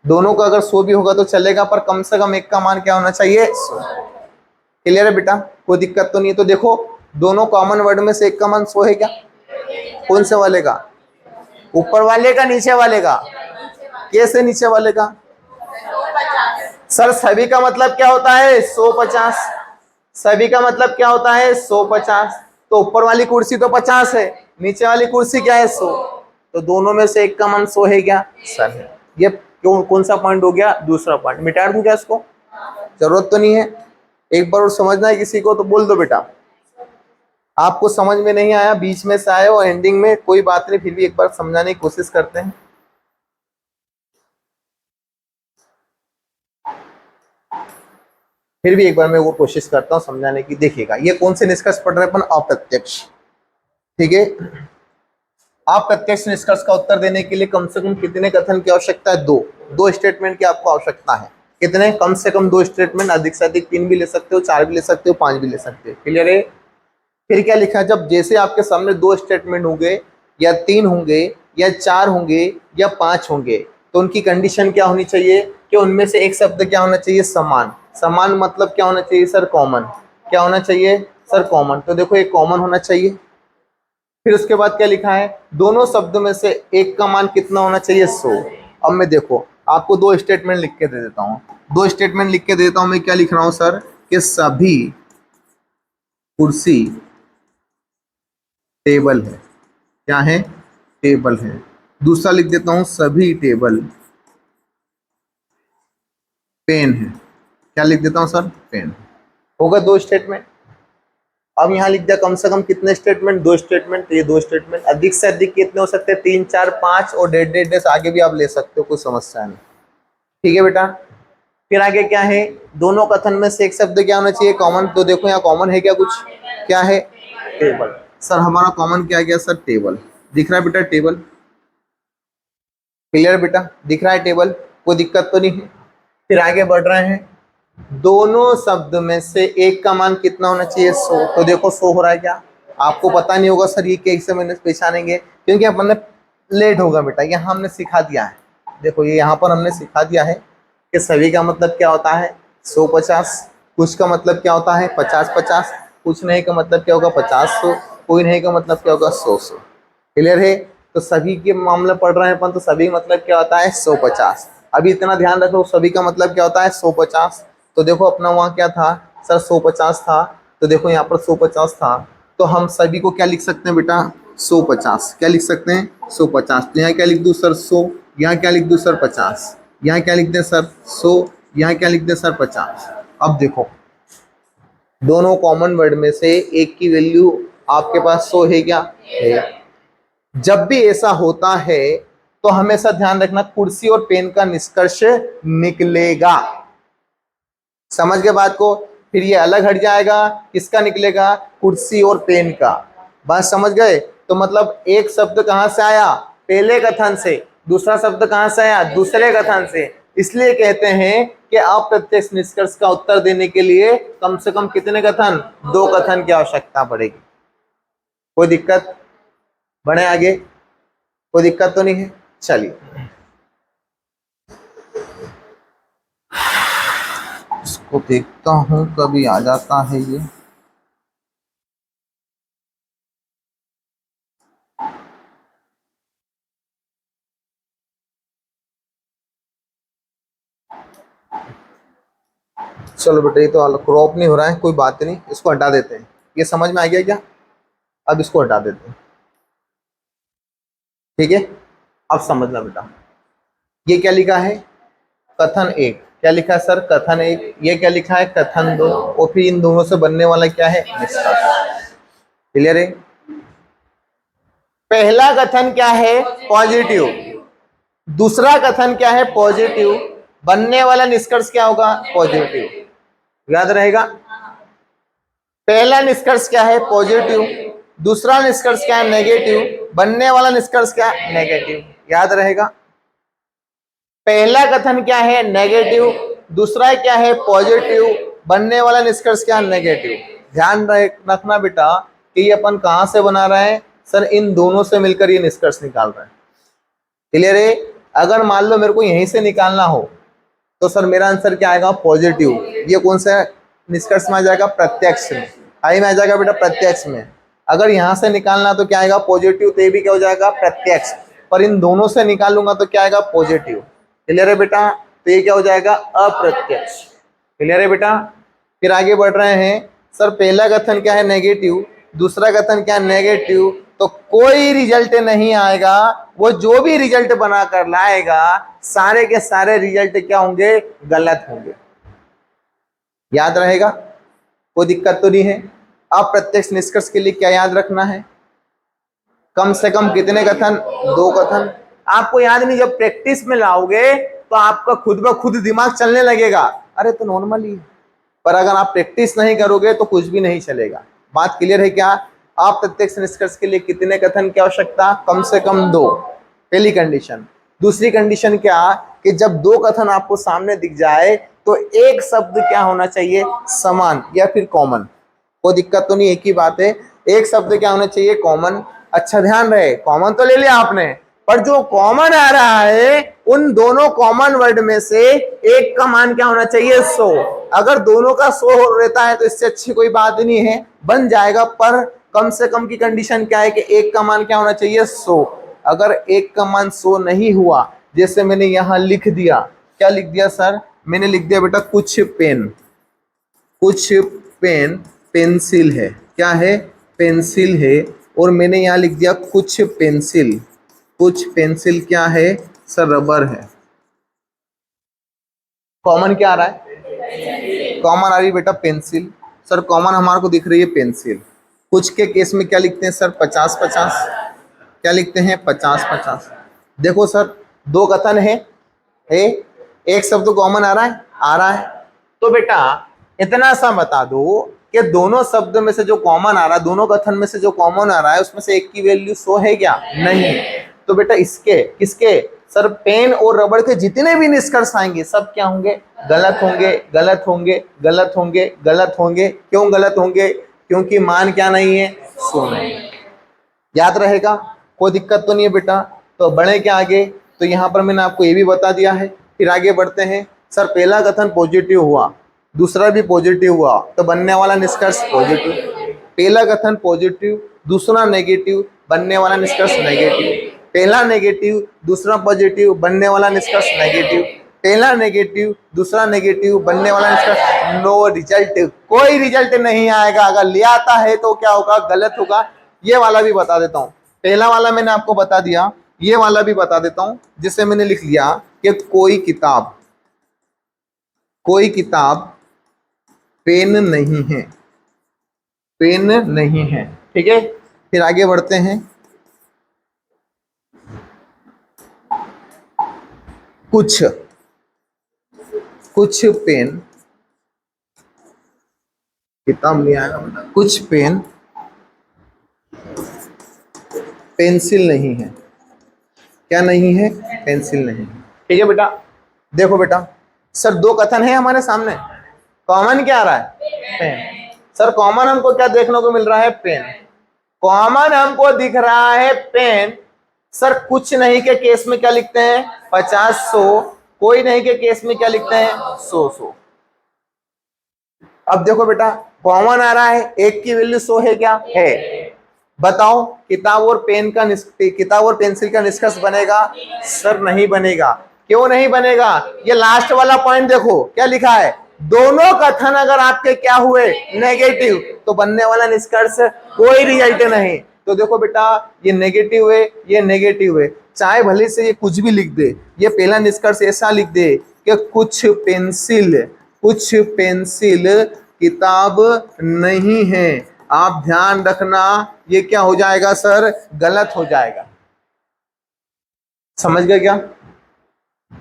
दोनों का अगर 100 भी होगा तो चलेगा, पर कम से कम एक का मान क्या होना चाहिए? 100। क्लियर है बेटा? कोई दिक्कत तो नहीं है? तो देखो, दोनों कॉमन वर्ड में से एक का मान 100 है क्या? कौन से वाले का? ऊपर वाले का, नीचे वाले का? कैसे नीचे वाले का? सर सभी का मतलब क्या होता है? 150। सभी का मतलब क्या होता है? 150। तो ऊपर वाली कुर्सी तो 50 है, नीचे वाली कुर्सी क्या है? 100। तो दोनों में से एक का मान 100 है क्या? सर है। ये क्यों, कौन सा पॉइंट हो गया? दूसरा पॉइंट। मिटा दूं क्या इसको? जरूरत तो नहीं है। एक बार और समझना है किसी को तो बोल दो बेटा। आपको समझ में नहीं आया, बीच में से आए हो, एंडिंग में, कोई बात नहीं, फिर भी एक बार समझाने की कोशिश करते हैं। फिर भी एक बार मैं वो कोशिश करता हूं समझाने की। देखिएगा, ये कौन से निष्कर्ष पढ़ रहे हैं अपन? अप्रत्यक्ष। ठीक है? अप्रत्यक्ष निष्कर्ष का उत्तर देने के लिए कम से कम कितने कथन की आवश्यकता है? 2। दो स्टेटमेंट की आपको आवश्यकता है। कितने? कम से कम दो स्टेटमेंट, अधिक से अधिक 3 भी ले सकते हो, 4 भी ले सकते हो, 5 भी ले सकते हो। क्लियर है? फिर क्या लिखा है, जब जैसे आपके सामने दो स्टेटमेंट होंगे या 3 होंगे या 4 होंगे या 5 होंगे, तो उनकी कंडीशन क्या होनी चाहिए कि उनमें से एक शब्द क्या होना चाहिए? समान। समान मतलब क्या होना चाहिए सर? कॉमन। क्या होना चाहिए सर? कॉमन। तो देखो एक कॉमन होना चाहिए। फिर उसके बाद क्या लिखा है? दोनों शब्दों में से एक का मान कितना होना चाहिए? 100। अब मैं देखो आपको दो स्टेटमेंट लिख के दे देता हूँ, दो स्टेटमेंट लिख के देता हूँ। मैं क्या लिख रहा हूँ सर कि सभी कुर्सी टेबल है। क्या है? टेबल है। दूसरा लिख देता हूँ सभी टेबल पेन है। क्या लिख देता हूँ सर? पेन। होगा दो स्टेटमेंट। अब यहाँ लिख दिया कम से कम कितने स्टेटमेंट? दो स्टेटमेंट। तो ये दो स्टेटमेंट। अधिक से अधिक कितने हो सकते हैं? 3, 4, 5 और डेढ़ डेढ़ डेढ़ आगे भी आप ले सकते हो, कोई समस्या नहीं। ठीक है बेटा। फिर आगे क्या है? दोनों कथन में से एक शब्द क्या होना चाहिए? कॉमन। तो देखो यहाँ कॉमन है क्या कुछ? क्या है? टेबल। सर हमारा कॉमन क्या गया सर? टेबल। दिख रहा है बेटा टेबल? क्लियर बेटा? दिख रहा है टेबल? कोई दिक्कत तो नहीं है? फिर आगे बढ़ रहे हैं। दोनों शब्द में से एक का मान कितना होना चाहिए? 100। तो देखो 100 हो रहा है क्या? आपको पता नहीं होगा सर ये कैसे मैंने पहचानेंगे, क्योंकि अपन ने लेट होगा बेटा। यहाँ हमने सिखा दिया है। देखो ये यहाँ पर हमने सिखा दिया है कि सभी का मतलब क्या होता है? 100 50। कुछ का मतलब क्या होता है? 50 50। कुछ नहीं का मतलब क्या होगा? 50 100। कोई नहीं का मतलब क्या होगा? 100 100। क्लियर है? तो सभी के मामले पढ़ रहे हैं अपन, तो सभी मतलब क्या होता है? 100 50। अभी इतना ध्यान रखो सभी का मतलब क्या होता है? 100 50। तो देखो अपना वहाँ क्या था सर? 100 50 था। तो देखो यहाँ पर 100 50 था, तो हम सभी को क्या लिख सकते हैं बेटा? 100 50। क्या लिख सकते हैं? 100 50। तो यहाँ क्या लिख दूँ सर? 100। यहाँ क्या लिख दूँ सर? 50। यहाँ क्या लिख दें सर? 100। यहाँ क्या लिख दें सर? 50। अब देखो दोनों कॉमन वर्ड में से एक की वैल्यू आपके पास 100 है क्या? है। जब भी ऐसा होता है तो हमेशा ध्यान रखना कुर्सी और पेन का निष्कर्ष निकलेगा। समझ गए बात को? फिर ये अलग हट जाएगा, किसका निकलेगा? कुर्सी और पेन का। बात समझ गए? तो मतलब एक शब्द कहां से आया? पहले कथन से। दूसरा शब्द कहां से आया? दूसरे कथन से। इसलिए कहते हैं कि अप्रत्यक्ष निष्कर्ष का उत्तर देने के लिए कम से कम कितने कथन? दो कथन की आवश्यकता पड़ेगी। कोई दिक्कत? बढ़े आगे? कोई दिक्कत तो नहीं है? चलिए इसको देखता हूं, कभी आ जाता है ये। चलो बेटा ये तो क्रॉप नहीं हो रहा है, कोई बात नहीं, इसको हटा देते हैं। ये समझ में आ गया क्या? अब इसको हटा देते हैं। ठीक है? अब समझना बेटा, ये क्या लिखा है? कथन एक। क्या लिखा है सर? कथन एक। ये क्या लिखा है? कथन दो। और फिर इन दोनों से बनने वाला क्या है? निष्कर्ष। क्लियर है? पहला कथन क्या है? पॉजिटिव। दूसरा कथन क्या है? पॉजिटिव। बनने वाला निष्कर्ष क्या होगा? पॉजिटिव। याद रहेगा? पहला निष्कर्ष क्या है? पॉजिटिव। दूसरा निष्कर्ष क्या है? नेगेटिव। बनने वाला निष्कर्ष क्या है? नेगेटिव। याद रहेगा? पहला कथन क्या है? नेगेटिव। दूसरा क्या है? पॉजिटिव। बनने वाला निष्कर्ष क्या है? नेगेटिव। ध्यान रखना बेटा कि ये अपन कहां से बना रहे हैं सर? इन दोनों से मिलकर ये निष्कर्ष निकाल रहे हैं। क्लियर है? अगर मान लो मेरे को यहीं से निकालना हो तो सर मेरा आंसर क्या आएगा? पॉजिटिव। ये कौन सा निष्कर्ष में आ जाएगा? प्रत्यक्ष में। आई में आ जाएगा बेटा? प्रत्यक्ष में। अगर यहां से निकालना तो क्या आएगा? पॉजिटिव। तो ये भी क्या हो जाएगा? प्रत्यक्ष। पर इन दोनों से निकालूंगा तो क्या आएगा? पॉजिटिव। क्लियर है बेटा? तो ये क्या हो जाएगा? अप्रत्यक्ष। क्लियर है बेटा? फिर आगे बढ़ रहे हैं। सर पहला कथन क्या है? नेगेटिव। दूसरा कथन क्या है? नेगेटिव। तो कोई रिजल्ट नहीं आएगा। वो जो भी रिजल्ट बनाकर लाएगा सारे के सारे रिजल्ट क्या होंगे? गलत होंगे। याद रहेगा? कोई दिक्कत तो नहीं है? अप्रत्यक्ष निष्कर्ष के लिए क्या याद रखना है? कम से कम कितने कथन? दो कथन। आपको याद नहीं, जब प्रैक्टिस में लाओगे तो आपका खुद ब खुद दिमाग चलने लगेगा, अरे तो नॉर्मली। पर अगर आप प्रैक्टिस नहीं करोगे तो कुछ भी नहीं चलेगा। बात क्लियर है क्या? अप्रत्यक्ष निष्कर्ष के लिए कितने कथन की आवश्यकता? कम से कम दो। पहली कंडीशन। दूसरी कंडीशन क्या कि जब दो कथन आपको सामने दिख जाए तो एक शब्द क्या होना चाहिए, समान या फिर कॉमन। कोई दिक्कत तो नहीं, एक ही बात है, एक शब्द क्या होना चाहिए, कॉमन। अच्छा ध्यान रहे, कॉमन तो ले लिया आपने, पर जो कॉमन आ रहा है उन दोनों कॉमन वर्ड में से एक का मान क्या होना चाहिए, 100। अगर दोनों का 100 रहता है तो इससे अच्छी कोई बात नहीं है, बन जाएगा, पर कम से कम की कंडीशन क्या है कि एक का मान क्या होना चाहिए, 100। अगर एक का मान 100 नहीं हुआ, जैसे मैंने यहां लिख दिया, क्या लिख दिया सर, मैंने लिख दिया बेटा कुछ पेन, कुछ पेन पेंसिल है, क्या है, पेंसिल है, और मैंने यहां लिख दिया कुछ पेंसिल, कुछ पेंसिल क्या है सर, रबर है। कॉमन क्या आ रहा है, कॉमन आ रही है बेटा पेंसिल। सर कॉमन हमारे को दिख रही है पेंसिल। कुछ के केस में क्या लिखते हैं सर, 50-50, क्या लिखते हैं, 50-50। देखो सर दो कथन है, एक शब्द कॉमन आ रहा है, आ रहा है, तो बेटा इतना सा बता दो कि दोनों शब्द में से जो कॉमन आ रहा है, दोनों कथन में से जो कॉमन आ रहा है उसमें से एक की वैल्यू 100 है क्या, नहीं। तो बेटा इसके किसके सर, पेन और रबड़ के जितने भी निष्कर्ष आएंगे सब क्या होंगे, गलत होंगे, गलत होंगे, गलत होंगे, गलत होंगे। क्यों गलत होंगे, क्योंकि मान क्या नहीं है, 100 नहीं। याद रहेगा, कोई दिक्कत तो नहीं है बेटा। तो बढ़े क्या आगे, तो यहाँ पर मैंने आपको ये भी बता दिया है। फिर आगे बढ़ते हैं। सर पहला कथन पॉजिटिव हुआ, दूसरा भी पॉजिटिव हुआ, तो बनने वाला निष्कर्ष पॉजिटिव। पहला कथन पॉजिटिव, दूसरा नेगेटिव, बनने वाला निष्कर्ष नेगेटिव। पहला नेगेटिव, दूसरा पॉजिटिव, बनने वाला निष्कर्ष नेगेटिव। पहला नेगेटिव, दूसरा नेगेटिव, बनने वाला निष्कर्ष नो रिजल्ट, कोई रिजल्ट नहीं आएगा। अगर ले आता है तो क्या होगा, गलत होगा। ये वाला भी बता देता हूं, पहला वाला मैंने आपको बता दिया, ये वाला भी बता देता हूं, जिसे मैंने लिख लिया कि कोई किताब, कोई किताब पेन नहीं है, पेन नहीं है, ठीक है। फिर आगे बढ़ते हैं। कुछ, कुछ पेन, किताब नहीं आएगा बेटा, कुछ पेन पेंसिल नहीं है, क्या नहीं है, पेंसिल नहीं है, ठीक है बेटा। देखो बेटा सर दो कथन है हमारे सामने, कॉमन क्या आ रहा है, पेन। सर कॉमन हमको क्या देखने को मिल रहा है, पेन। कॉमन हमको दिख रहा है पेन। सर कुछ नहीं के केस में क्या लिखते हैं, 50-100, कोई नहीं के केस में क्या लिखते हैं, 100-100। अब देखो बेटा कॉमन आ रहा है, एक की वैल्यू 100 है क्या, है। बताओ किताब और पेन का किताब और पेंसिल का निष्कर्ष बनेगा, सर नहीं बनेगा। क्यों नहीं बनेगा, ये लास्ट वाला पॉइंट देखो क्या लिखा है, दोनों कथन अगर आपके क्या हुए, नेगेटिव, तो बनने वाला निष्कर्ष कोई रिजल्ट नहीं। तो देखो बेटा ये नेगेटिव है, ये नेगेटिव है, चाहे भले से ये कुछ भी लिख दे, ये पहला निष्कर्ष ऐसा लिख दे कि कुछ पेंसिल, कुछ पेंसिल किताब नहीं है, आप ध्यान रखना ये क्या हो जाएगा सर, गलत हो जाएगा। समझ गए क्या,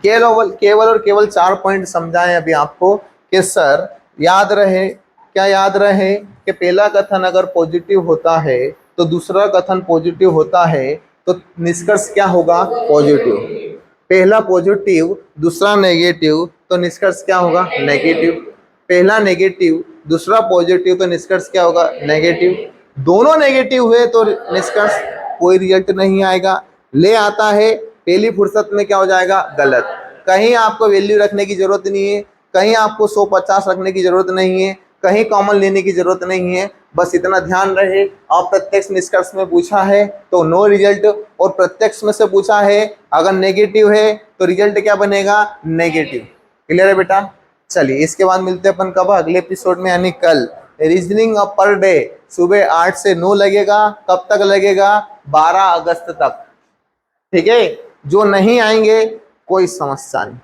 केवल केवल और केवल 4 पॉइंट समझाएं अभी आपको कि सर याद रहे, क्या याद रहे कि पहला कथन अगर पॉजिटिव होता है तो दूसरा कथन पॉजिटिव होता है तो निष्कर्ष क्या होगा, पॉजिटिव। पहला पॉजिटिव दूसरा नेगेटिव तो निष्कर्ष क्या होगा, नेगेटिव। पहला नेगेटिव दूसरा पॉजिटिव तो निष्कर्ष क्या होगा, नेगेटिव। दोनों नेगेटिव हुए तो निष्कर्ष कोई रिजल्ट नहीं आएगा। ले आता है पहली फुर्सत में क्या हो जाएगा, गलत। कहीं आपको वैल्यू रखने की जरूरत नहीं है, कहीं आपको 100-50 रखने की जरूरत नहीं है, कहीं कॉमन लेने की जरूरत नहीं है। बस इतना ध्यान रहे, अप्रत्यक्ष निष्कर्ष में पूछा है तो नो रिजल्ट, और प्रत्यक्ष में से पूछा है अगर नेगेटिव है तो रिजल्ट क्या बनेगा, नेगेटिव। क्लियर है बेटा। चलिए इसके बाद मिलते हैं अपन कब, अगले एपिसोड में यानी कल। रीजनिंग पर डे सुबह 8 से 9 लगेगा। कब तक लगेगा, 12 अगस्त तक, ठीक है। जो नहीं आएंगे कोई समस्या नहीं,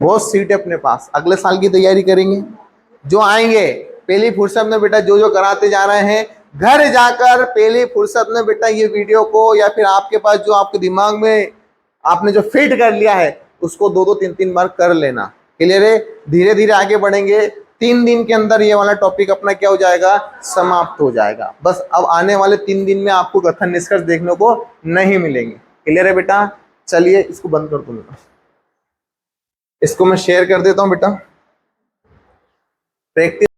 बहुत सीट है अपने पास, अगले साल की तैयारी करेंगे। जो आएंगे पहली फुर्सत में बेटा जो जो कराते जा रहे हैं, घर जाकर पहली फुर्सत में बेटा ये वीडियो को, या फिर आपके पास जो आपके दिमाग में आपने जो फिट कर लिया है उसको 2-2 3-3 बार कर लेना। क्लियर है, धीरे धीरे आगे बढ़ेंगे। 3 दिन के अंदर ये वाला टॉपिक अपना क्या हो जाएगा, समाप्त हो जाएगा। बस अब आने वाले 3 दिन में आपको कथन निष्कर्ष देखने को नहीं मिलेंगे। क्लियर है बेटा। चलिए इसको बंद कर दूंगा। इसको मैं शेयर कर देता हूं बेटा। प्रैक्टिस